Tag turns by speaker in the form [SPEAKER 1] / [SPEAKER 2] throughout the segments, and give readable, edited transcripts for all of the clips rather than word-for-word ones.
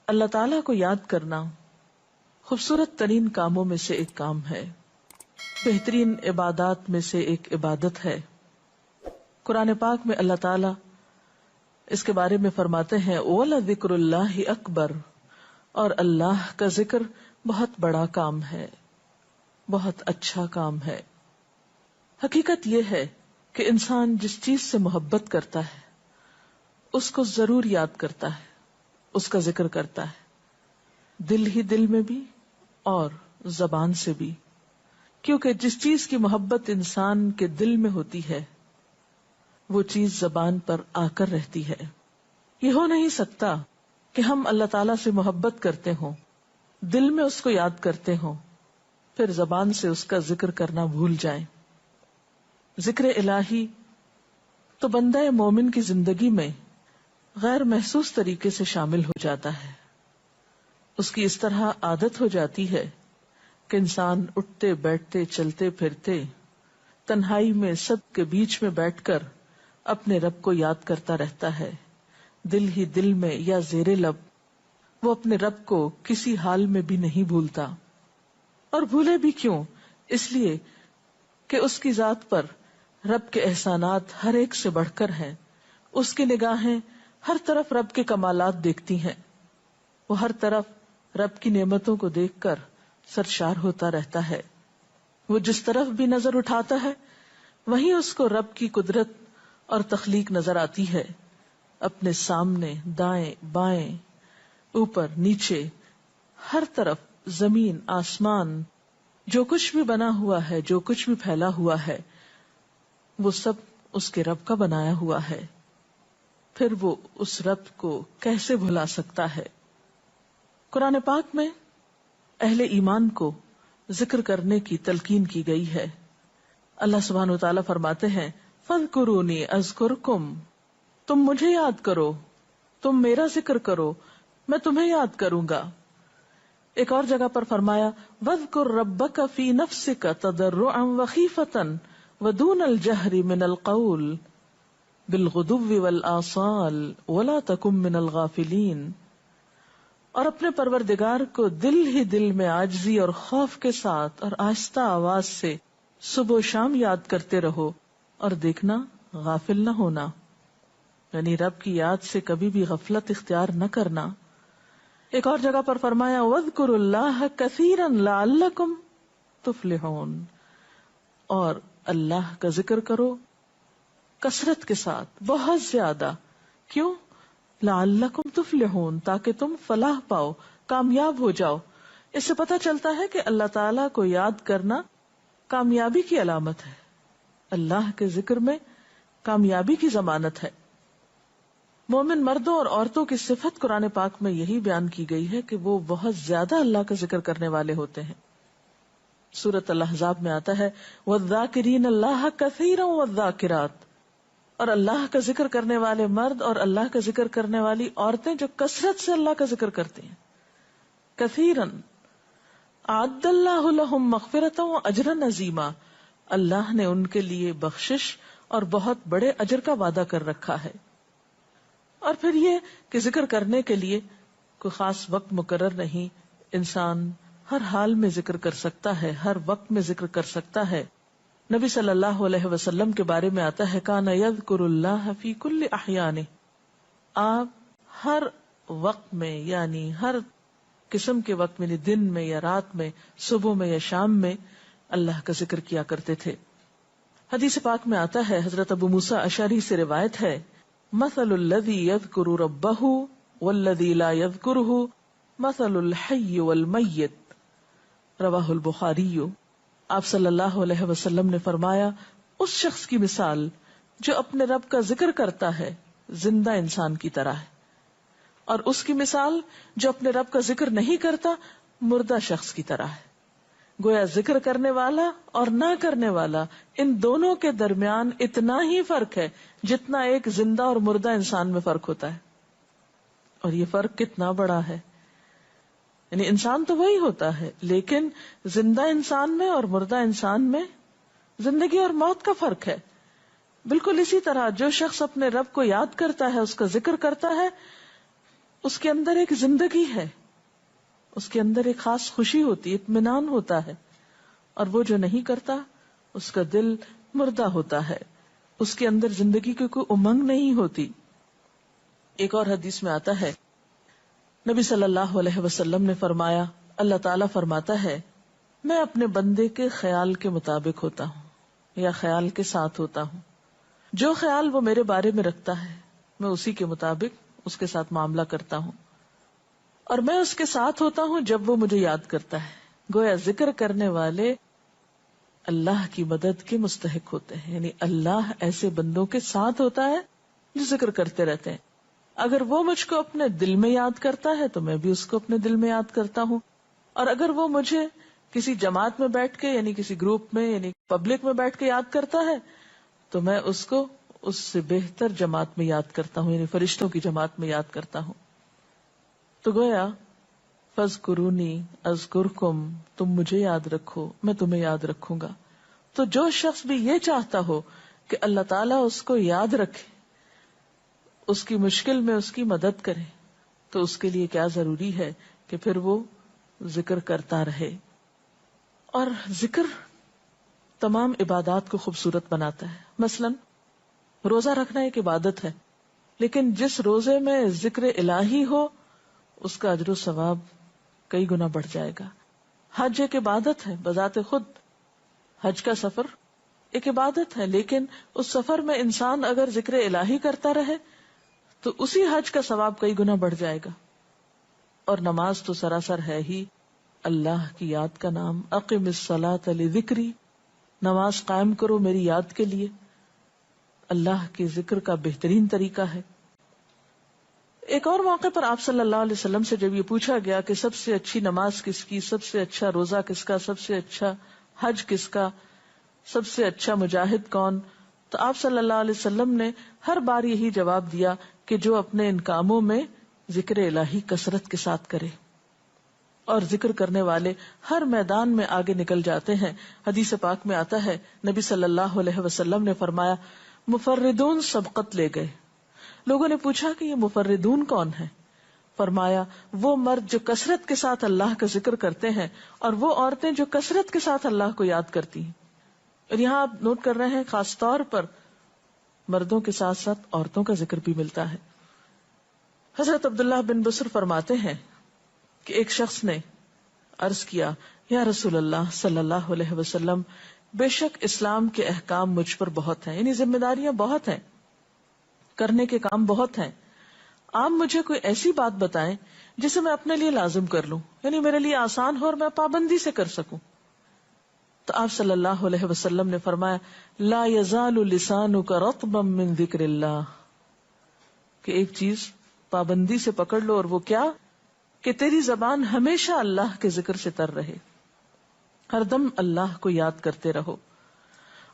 [SPEAKER 1] اللہ تعالیٰ کو یاد کرنا خوبصورت ترین کاموں میں سے ایک کام ہے، بہترین عبادات میں سے ایک عبادت ہے۔ قرآن پاک میں اللہ تعالیٰ اس کے بارے میں فرماتے ہیں وَلَذِكْرُ اللَّهِ أَكْبَرُ، اور اللہ کا ذکر بہت بڑا کام ہے، بہت اچھا کام ہے۔ حقیقت یہ ہے کہ انسان جس چیز سے محبت کرتا ہے اس کو ضرور یاد کرتا ہے، اس کا ذکر کرتا ہے، دل ہی دل میں بھی اور زبان سے بھی، کیونکہ جس چیز کی محبت انسان کے دل میں ہوتی ہے وہ چیز زبان پر آ کر رہتی ہے۔ یہ ہو نہیں سکتا کہ ہم اللہ تعالیٰ سے محبت کرتے ہوں، دل میں اس کو یاد کرتے ہوں، پھر زبان سے اس کا ذکر کرنا بھول جائیں۔ ذکر الہی تو بندہ مومن کی زندگی میں غیر محسوس طریقے سے شامل ہو جاتا ہے، اس کی اس طرح عادت ہو جاتی ہے کہ انسان اٹھتے بیٹھتے چلتے پھرتے تنہائی میں سب کے بیچ میں بیٹھ کر اپنے رب کو یاد کرتا رہتا ہے، دل ہی دل میں یا زیر لب وہ اپنے رب کو کسی حال میں بھی نہیں بھولتا۔ اور بھولے بھی کیوں؟ اس لیے کہ اس کی ذات پر رب کے احسانات ہر ایک سے بڑھ کر ہیں، اس کی نگاہیں ہر طرف رب کے کمالات دیکھتی ہیں، وہ ہر طرف رب کی نعمتوں کو دیکھ کر سرشار ہوتا رہتا ہے۔ وہ جس طرف بھی نظر اٹھاتا ہے وہیں اس کو رب کی قدرت اور تخلیق نظر آتی ہے، اپنے سامنے، دائیں بائیں، اوپر نیچے، ہر طرف زمین آسمان، جو کچھ بھی بنا ہوا ہے، جو کچھ بھی پھیلا ہوا ہے، وہ سب اس کے رب کا بنایا ہوا ہے، پھر وہ اس رب کو کیسے بھلا سکتا ہے؟ قرآن پاک میں اہل ایمان کو ذکر کرنے کی تلقین کی گئی ہے۔ اللہ سبحانہ و تعالیٰ فرماتے ہیں فَاذْكُرُونِي أَذْكُرْكُمْ، تم مجھے یاد کرو، تم میرا ذکر کرو، میں تمہیں یاد کروں گا۔ ایک اور جگہ پر فرمایا وَاذْكُرْ رَبَّكَ فِي نَفْسِكَ تَضَرُّعًا وَخِيفَةً وَدُونَ الْجَهْرِ مِنَ الْقَوْلِ بِالْغُدُوِّ وَالْآصَالِ وَلَا تَكُن مِّنَ الْغَافِلِينَ، اور اپنے پروردگار کو دل ہی دل میں عاجزی اور خوف کے ساتھ اور آہستہ آواز سے صبح و شام یاد کرتے رہو، اور دیکھنا غافل نہ ہونا، یعنی رب کی یاد سے کبھی بھی غفلت اختیار نہ کرنا۔ ایک اور جگہ پر فرمایا وَاذْكُرُوا اللَّهَ كَثِيرًا لَعَلَّكُمْ تُفْلِحُونَ، اور اللہ کا ذکر کرو کثرت کے ساتھ، بہت زیادہ، کیوں؟ لَعَلَّكُمْ تُفْلِحُونَ، تاکہ تم فلاح پاؤ، کامیاب ہو جاؤ۔ اس سے پتہ چلتا ہے کہ اللہ تعالیٰ کو یاد کرنا کامیابی کی علامت ہے، اللہ کے ذکر میں کامیابی کی ضمانت ہے۔ مومن مردوں اور عورتوں کی صفت قرآن پاک میں یہی بیان کی گئی ہے کہ وہ بہت زیادہ اللہ کا ذکر کرنے والے ہوتے ہیں۔ سورۃ الاحزاب میں آتا ہے وَالذَّاكِرِينَ اللَّهَ كَثِيرًا وَالذَّاكِرَاتِ، اور اللہ کا ذکر کرنے والے مرد اور اللہ کا ذکر کرنے والی عورتیں جو کثرت سے اللہ کا ذکر کرتی ہیں۔ کثیرن اعد اللہ لہم مغفرۃ واجرا عظیما، اللہ نے ان کے لیے بخشش اور بہت بڑے اجر کا وعدہ کر رکھا ہے۔ اور پھر یہ کہ ذکر کرنے کے لیے کوئی خاص وقت مقرر نہیں، انسان ہر حال میں ذکر کر سکتا ہے، ہر وقت میں ذکر کر سکتا ہے۔ نبی صلی اللہ علیہ وسلم کے بارے میں آتا ہے کان یذکر اللہ فی کل احیانہ، آپ ہر وقت میں، یعنی ہر قسم کے وقت میں، دن میں یا رات میں، صبح میں یا شام میں اللہ کا ذکر کیا کرتے تھے۔ حدیث پاک میں آتا ہے، حضرت ابو موسیٰ اشعری سے روایت ہے مثل الذی یذکر ربہ والذی لا یذکرہ مثل الحی والمیت، رواہ البخاری۔ آپ صلی اللہ علیہ وسلم نے فرمایا اس شخص کی مثال جو اپنے رب کا ذکر کرتا ہے زندہ انسان کی طرح ہے، اور اس کی مثال جو اپنے رب کا ذکر نہیں کرتا مردہ شخص کی طرح ہے۔ گویا ذکر کرنے والا اور نہ کرنے والا، ان دونوں کے درمیان اتنا ہی فرق ہے جتنا ایک زندہ اور مردہ انسان میں فرق ہوتا ہے۔ اور یہ فرق کتنا بڑا ہے، یعنی انسان تو وہی ہوتا ہے لیکن زندہ انسان میں اور مردہ انسان میں زندگی اور موت کا فرق ہے۔ بالکل اسی طرح جو شخص اپنے رب کو یاد کرتا ہے، اس کا ذکر کرتا ہے، اس کے اندر ایک زندگی ہے، اس کے اندر ایک خاص خوشی ہوتی ہے، اطمینان ہوتا ہے. اور وہ جو نہیں کرتا اس کا دل مردہ ہوتا ہے، اس کے اندر زندگی کی کوئی امنگ نہیں ہوتی. ایک اور حدیث میں آتا ہے، نبی صلی اللہ علیہ وسلم نے فرمایا، اللہ تعالیٰ فرماتا ہے میں اپنے بندے کے خیال کے مطابق ہوتا ہوں یا خیال کے ساتھ ہوتا ہوں. جو خیال وہ میرے بارے میں رکھتا ہے میں اسی کے مطابق اس کے ساتھ معاملہ کرتا ہوں، اور میں اس کے ساتھ ہوتا ہوں جب وہ مجھے یاد کرتا ہے. گویا ذکر کرنے والے اللہ کی مدد کے مستحق ہوتے ہیں، یعنی اللہ ایسے بندوں کے ساتھ ہوتا ہے جو ذکر کرتے رہتے ہیں. اگر وہ مجھ کو اپنے دل میں یاد کرتا ہے تو میں بھی اس کو اپنے دل میں یاد کرتا ہوں، اور اگر وہ مجھے کسی جماعت میں بیٹھ کے یعنی کسی گروپ میں یعنی پبلک میں بیٹھ کے یاد کرتا ہے تو میں اس کو اس سے بہتر جماعت میں یاد کرتا ہوں، یعنی فرشتوں کی جماعت میں یاد کرتا ہوں. تو گویا فاذکرونی اذکرکم، تم مجھے یاد رکھو میں تمہیں یاد رکھوں گا. تو جو شخص بھی یہ چاہتا ہو کہ اللہ تعالیٰ اس کو یاد رکھے، اس کی مشکل میں اس کی مدد کرے، تو اس کے لیے کیا ضروری ہے کہ پھر وہ ذکر کرتا رہے. اور ذکر تمام عبادات کو خوبصورت بناتا ہے. مثلا روزہ رکھنا ایک عبادت ہے، لیکن جس روزے میں ذکر الہی ہو اس کا اجر و ثواب کئی گنا بڑھ جائے گا. حج ایک عبادت ہے بذات خود، حج کا سفر ایک عبادت ہے، لیکن اس سفر میں انسان اگر ذکر الہی کرتا رہے تو اسی حج کا ثواب کئی گنا بڑھ جائے گا. اور نماز تو سراسر ہے ہی اللہ کی یاد کا نام. اقم الصلاۃ لذکری، نماز قائم کرو میری یاد کے لیے. اللہ کے ذکر کا بہترین طریقہ ہے. ایک اور موقع پر آپ صلی اللہ علیہ وسلم سے جب یہ پوچھا گیا کہ سب سے اچھی نماز کس کی، سب سے اچھا روزہ کس کا، سب سے اچھا حج کس کا، سب سے اچھا مجاہد کون، تو آپ صلی اللہ علیہ وسلم نے ہر بار یہی جواب دیا کہ جو اپنے ان کاموں میں ذکر الہی کثرت کے ساتھ کرے. اور ذکر کرنے والے ہر میدان میں آگے نکل جاتے ہیں. حدیث پاک میں آتا ہے نبی صلی اللہ علیہ وسلم نے فرمایا مفردون سبقت لے گئے. لوگوں نے پوچھا کہ یہ مفردون کون ہے؟ فرمایا وہ مرد جو کثرت کے ساتھ اللہ کا ذکر کرتے ہیں اور وہ عورتیں جو کثرت کے ساتھ اللہ کو یاد کرتی ہیں. اور یہاں آپ نوٹ کر رہے ہیں خاص طور پر مردوں کے ساتھ ساتھ عورتوں کا ذکر بھی ملتا ہے. حضرت عبداللہ بن بصر فرماتے ہیں کہ ایک شخص نے عرض کیا یا رسول اللہ صلی اللہ علیہ وسلم، بے شک اسلام کے احکام مجھ پر بہت ہیں، یعنی ذمہ داریاں بہت ہیں، کرنے کے کام بہت ہیں. آپ مجھے کوئی ایسی بات بتائیں جسے میں اپنے لیے لازم کر لوں، یعنی میرے لیے آسان ہو اور میں پابندی سے کر سکوں. تو آپ صلی اللہ علیہ وسلم نے فرمایا لا یزال لسانک رطبا من ذکر اللہ، کہ ایک چیز پابندی سے پکڑ لو، اور وہ کیا کہ تیری زبان ہمیشہ اللہ کے ذکر سے تر رہے، ہر دم اللہ کو یاد کرتے رہو.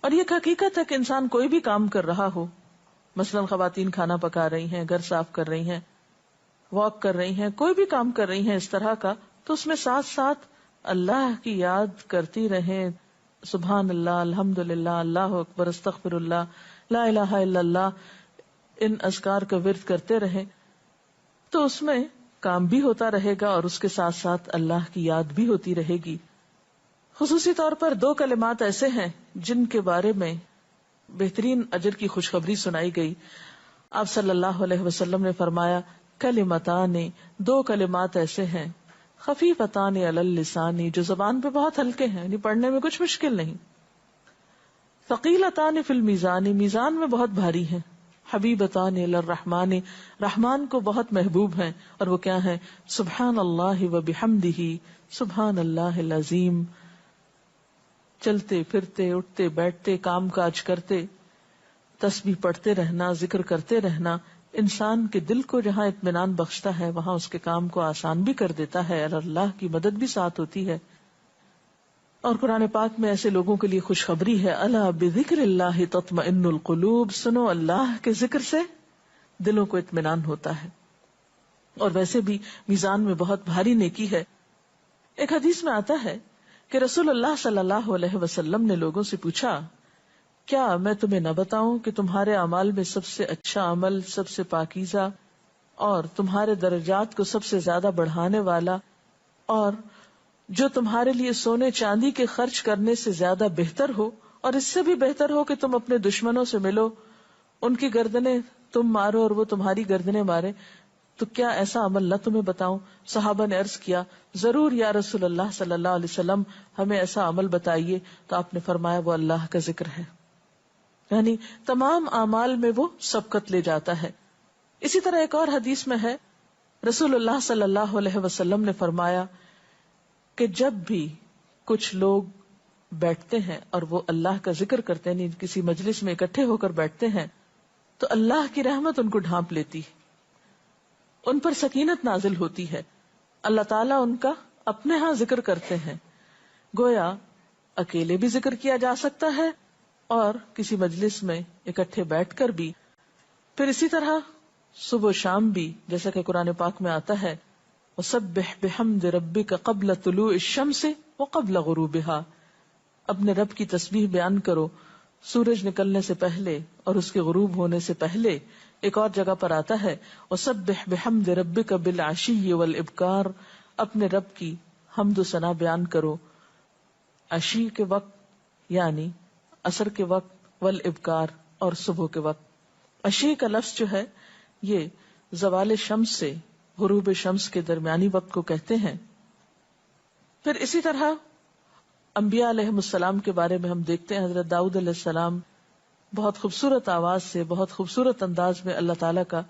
[SPEAKER 1] اور یہ حقیقت ہے کہ انسان کوئی بھی کام کر رہا ہو، مثلا خواتین کھانا پکا رہی ہیں، گھر صاف کر رہی ہیں، واک کر رہی ہیں، کوئی بھی کام کر رہی ہیں اس طرح کا، تو اس میں ساتھ ساتھ اللہ کی یاد کرتی رہیں. سبحان اللہ، الحمدللہ، اللہ اکبر، استغفر اللہ، لا الہ الا اللہ، ان اذکار کا ورد کرتے رہیں، تو اس میں کام بھی ہوتا رہے گا اور اس کے ساتھ ساتھ اللہ کی یاد بھی ہوتی رہے گی. خصوصی طور پر 2 کلمات ایسے ہیں جن کے بارے میں بہترین اجر کی خوشخبری سنائی گئی. آپ صلی اللہ علیہ وسلم نے فرمایا کلمتان، 2 کلمات ایسے ہیں خفیفتان علی اللسان، جو زبان پہ بہت ہلکے ہیں، یعنی پڑھنے میں کچھ مشکل نہیں. ثقیلتان فی المیزان، میزان میں بہت بھاری ہیں. حبیبتان الی الرحمن، رحمان کو بہت محبوب ہیں. اور وہ کیا ہیں؟ سبحان اللہ و بحمدہ، سبحان اللہ العظیم. چلتے پھرتے، اٹھتے بیٹھتے، کام کاج کرتے، تسبیح پڑھتے رہنا، ذکر کرتے رہنا انسان کے دل کو جہاں اطمینان بخشتا ہے وہاں اس کے کام کو آسان بھی کر دیتا ہے، اور اللہ کی مدد بھی ساتھ ہوتی ہے. اور قرآن پاک میں ایسے لوگوں کے لیے خوشخبری ہے، الا بذکر اللہ تطمئن القلوب، سنو اللہ کے ذکر سے دلوں کو اطمینان ہوتا ہے. اور ویسے بھی میزان میں بہت بھاری نیکی ہے. ایک حدیث میں آتا ہے کہ رسول اللہ صلی اللہ علیہ وسلم نے لوگوں سے پوچھا کیا میں تمہیں نہ بتاؤں کہ تمہارے اعمال میں سب سے اچھا عمل، سب سے پاکیزہ اور تمہارے درجات کو سب سے زیادہ بڑھانے والا، اور جو تمہارے لیے سونے چاندی کے خرچ کرنے سے زیادہ بہتر ہو، اور اس سے بھی بہتر ہو کہ تم اپنے دشمنوں سے ملو، ان کی گردنیں تم مارو اور وہ تمہاری گردنیں مارے، تو کیا ایسا عمل نہ تمہیں بتاؤں؟ صحابہ نے عرض کیا، ضرور یا رسول اللہ صلی اللہ علیہ وسلم، ہمیں ایسا عمل بتائیے۔ تو آپ نے فرمایا وہ اللہ کا ذکر ہے، یعنی تمام اعمال میں وہ سبقت لے جاتا ہے۔ اسی طرح ایک اور حدیث میں ہے، رسول اللہ صلی اللہ علیہ وسلم نے فرمایا کہ جب بھی کچھ لوگ بیٹھتے ہیں اور وہ اللہ کا ذکر کرتے ہیں، یعنی کسی مجلس میں اکٹھے ہو کر بیٹھتے ہیں، تو اللہ کی رحمت ان کو ڈھانپ لیتی، ان پر سکینت نازل ہوتی ہے، اللہ تعالیٰ ان کا اپنے ہاں ذکر کرتے ہیں۔ گویا اکیلے بھی ذکر کیا جا سکتا ہے اور کسی مجلس میں اکٹھے بیٹھ کر بھی۔ پھر اسی طرح صبح و شام بھی، جیسا کہ قرآن پاک میں آتا ہے، وَسَبِّحْ بِحَمْدِ رَبِّكَ قَبْلَ طُلُوعِ الشَّمْسِ وَقَبْلَ غُرُوبِهَا، اپنے رب کی تسبیح بیان کرو سورج نکلنے سے پہلے اور اس کے غروب ہونے سے پہلے۔ ایک اور جگہ پر آتا ہے وَسَبِّحْ بِحَمْدِ رَبِّكَ بِالْعَشِيِّ وَالْإِبْكَارِ، اپنے رب کی حمد و ثنا بیان کرو عشی کے وقت یعنی عصر کے وقت، والابکار اور صبح کے وقت۔ عشی کا لفظ جو ہے یہ زوال شمس سے غروب شمس کے درمیانی وقت کو کہتے ہیں۔ پھر اسی طرح انبیاء علیہ السلام کے بارے میں ہم دیکھتے ہیں، حضرت داؤد علیہ السلام بہت خوبصورت آواز سے، بہت خوبصورت انداز میں اللہ تعالیٰ کا